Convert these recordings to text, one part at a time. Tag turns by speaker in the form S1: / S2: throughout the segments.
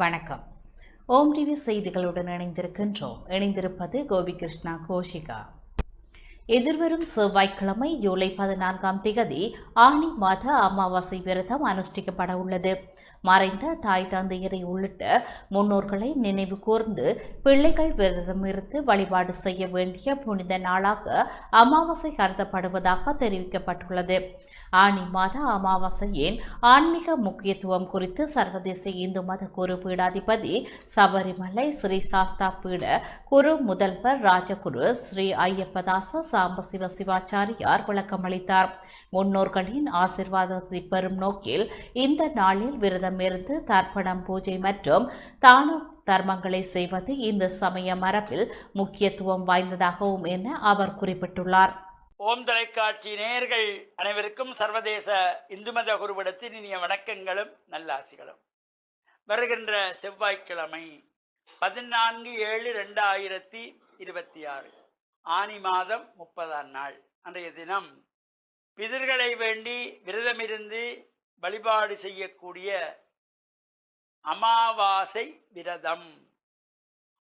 S1: வணக்கம். ஓம் டிவி செய்திகளுடன் இணைந்திருப்பது கோபிகிருஷ்ணா கோஷிகா. எதிர்வரும் செவ்வாய்க்கிழமை ஜூலை 14 ஆனி மாத அமாவாசை விரதம் அனுஷ்டிக்கப்பட உள்ளது. மறைந்த தாய் தந்தையரை உள்ளிட்ட முன்னோர்களை நினைவு கூர்ந்து பிள்ளைகள் விரதமிருந்து வழிபாடு செய்ய வேண்டிய புனித நாளாக அமாவாசை கருதப்படுவதாக தெரிவிக்கப்பட்டுள்ளது. ஆனி மாத அமாவாசையின் ஆன்மீக முக்கியத்துவம் குறித்து சர்வதேச இந்து மத குரு பீடாதிபதி சபரிமலை ஸ்ரீ சாஸ்தா பீட குரு முதல்வர் ராஜகுரு ஸ்ரீ ஐயப்பதாச சாம்பசிவ சிவாச்சாரியார் விளக்கமளித்தார். முன்னோர்களின் ஆசிர்வாதத்தை பெறும் நோக்கில் இந்த நாளில் விரதமிருந்து தர்ப்பணம், பூஜை மற்றும் தான தர்மங்களை செய்வது இந்த சமய மரபில் முக்கியத்துவம் வாய்ந்ததாகவும் என அவர் குறிப்பிட்டுள்ளார்.
S2: ஓம் தொலைக்காட்சி நேயர்கள் அனைவருக்கும் சர்வதேச இந்து மத குருவிடத்தின் இனிய வணக்கங்களும் நல்லாசிகளும். வருகின்ற செவ்வாய்க்கிழமை 14/7/2026 ஆனி மாதம் 30ஆம் நாள் அன்றைய தினம் பிதர்களை வேண்டி விரதமிருந்து வழிபாடு செய்யக்கூடிய அமாவாசை விரதம்.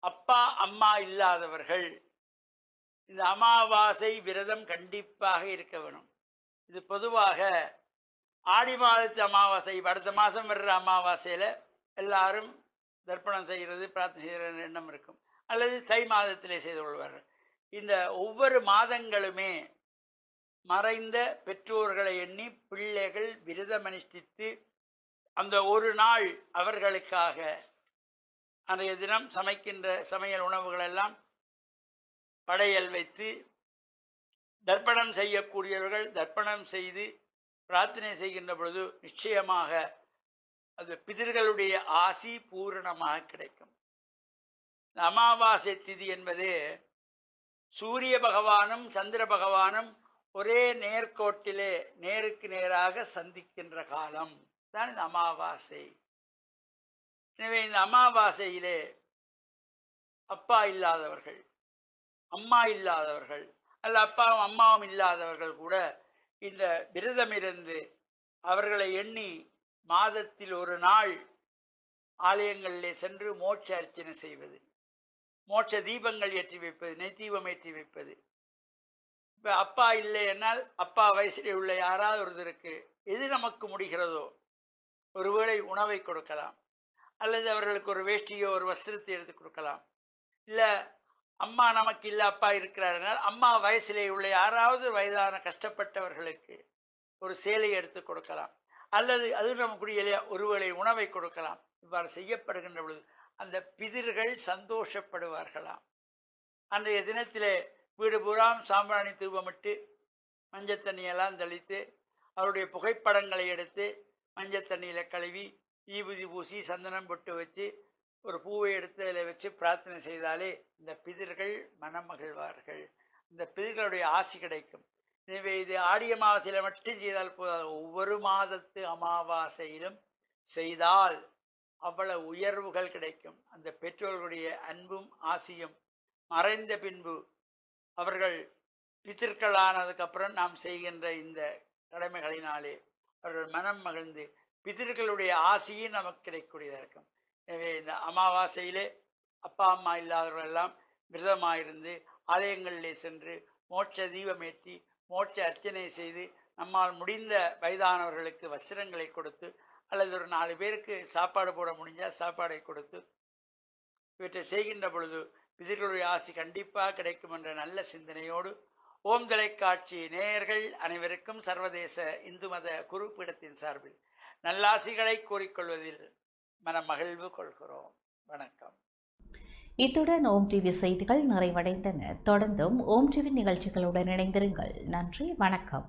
S2: அப்பா அம்மா இல்லாதவர்கள் இந்த அமாவாசை விரதம் கண்டிப்பாக இருக்க வேணும். இது பொதுவாக ஆடி மாதத்து அமாவாசை, அடுத்த மாதம் வர்ற அமாவாசையில் எல்லாரும் தர்ப்பணம் செய்கிறது, பிரார்த்தனை செய்கிற எண்ணம் இருக்கும். அல்லது தை மாதத்திலே செய்து கொள்வார்கள். இந்த ஒவ்வொரு மாதங்களுமே மறைந்த பெற்றோர்களை எண்ணி பிள்ளைகள் விரதம் அனுஷ்டித்து அந்த ஒரு நாள் அவர்களுக்காக அன்றைய தினம் சமைக்கின்ற சமையல் உணவுகள் எல்லாம் படையல் வைத்து தர்ப்பணம் செய்யக்கூடியவர்கள் தர்ப்பணம் செய்து பிரார்த்தனை செய்கின்ற பொழுது நிச்சயமாக அது பிதர்களுடைய ஆசி பூரணமாக கிடைக்கும். அமாவாசை திதி என்பது சூரிய பகவானும் சந்திர பகவானும் ஒரே நேர்கோட்டிலே நேருக்கு நேராக சந்திக்கின்ற காலம் தான் இந்த அமாவாசை. எனவே இந்த அமாவாசையிலே அப்பா இல்லாதவர்கள், அம்மா இல்லாதவர்கள், அல்ல அப்பாவும் அம்மாவும் இல்லாதவர்கள் கூட இந்த விரதமிருந்து அவர்களை எண்ணி மாதத்தில் ஒரு நாள் ஆலயங்களிலே சென்று மோட்ச அர்ச்சனை செய்வது, மோட்ச தீபங்கள் ஏற்றி வைப்பது, நெய்தீபம் ஏற்றி வைப்பது. இப்போ அப்பா இல்லை என்னால் அப்பா வயசிலே உள்ள யாராவது ஒருத்தருக்கு எது நமக்கு முடிகிறதோ ஒருவேளை உணவை கொடுக்கலாம், அல்லது அவர்களுக்கு ஒரு வேஷ்டியோ ஒரு வஸ்திரத்தை எடுத்து கொடுக்கலாம். இல்லை அம்மா நமக்கு இல்லை அப்பா இருக்கிறார்கள், அம்மா வயசிலே உள்ள யாராவது வயதான கஷ்டப்பட்டவர்களுக்கு ஒரு சேலையை எடுத்து கொடுக்கலாம், அல்லது அது நமக்குரிய ஒருவேளை உணவை கொடுக்கலாம். இவ்வாறு செய்யப்படுகின்ற பொழுது அந்த பிதிர்கள் சந்தோஷப்படுவார்களாம். அன்றைய தினத்திலே வீடு பூராம் சாம்பிராணி தூபமிட்டு மஞ்சள் தண்ணியெல்லாம் தெளித்து அவருடைய புகைப்படங்களை எடுத்து மஞ்சள் தண்ணியில் கழுவி ஈபுதி பூசி சந்தனம் பொட்டு வச்சு ஒரு பூவை எடுத்து அதில் வச்சு பிரார்த்தனை செய்தாலே இந்த பிதர்கள் மனமகிழ்வார்கள், இந்த பிதர்களுடைய ஆசி கிடைக்கும். எனவே இது ஆடி அமாவாசையில் மட்டும் செய்தால் போதாது, ஒவ்வொரு மாதத்து அமாவாசையிலும் செய்தால் அவ்வளவு உயர்வுகள் கிடைக்கும். அந்த பெற்றோர்களுடைய அன்பும் ஆசியும் மறைந்த பின்பு அவர்கள் பிதர்களானதுக்கப்புறம் நாம் செய்கின்ற இந்த கடமைகளினாலே அவர்கள் மனம் மகிழ்ந்து பிதர்களுடைய ஆசியும் நமக்கு கிடைக்கக்கூடியதாக இருக்கும். எனவே இந்த அமாவாசையிலே அப்பா அம்மா இல்லாதவர்களெல்லாம் விரதமாயிருந்து ஆலயங்களிலே சென்று மோட்ச தீபமேற்றி மோட்ச அர்ச்சனை செய்து நம்மால் முடிந்த வயதானவர்களுக்கு வஸ்திரங்களை கொடுத்து அல்லது ஒரு 4 பேருக்கு சாப்பாடு போட முடிஞ்சால் சாப்பாடை கொடுத்து இவற்றை செய்கின்ற பொழுது பிதர்களுடைய ஆசி கண்டிப்பாக கிடைக்கும் என்ற நல்ல சிந்தனையோடு ஓம் தொலைக்காட்சி நேயர்கள் அனைவருக்கும் சர்வதேச இந்து மத குரு பீடத்தின் சார்பில் நல்லாசிகளை கூறிக்கொள்வதில் மனமகிழ்வு கொள்கிறோம். வணக்கம்.
S1: இத்துடன் ஓம் டிவி செய்திகள் நிறைவடைந்தன. தொடர்ந்தும் ஓம் டிவி நிகழ்ச்சிகளுடன் இணைந்திருங்கள். நன்றி, வணக்கம்.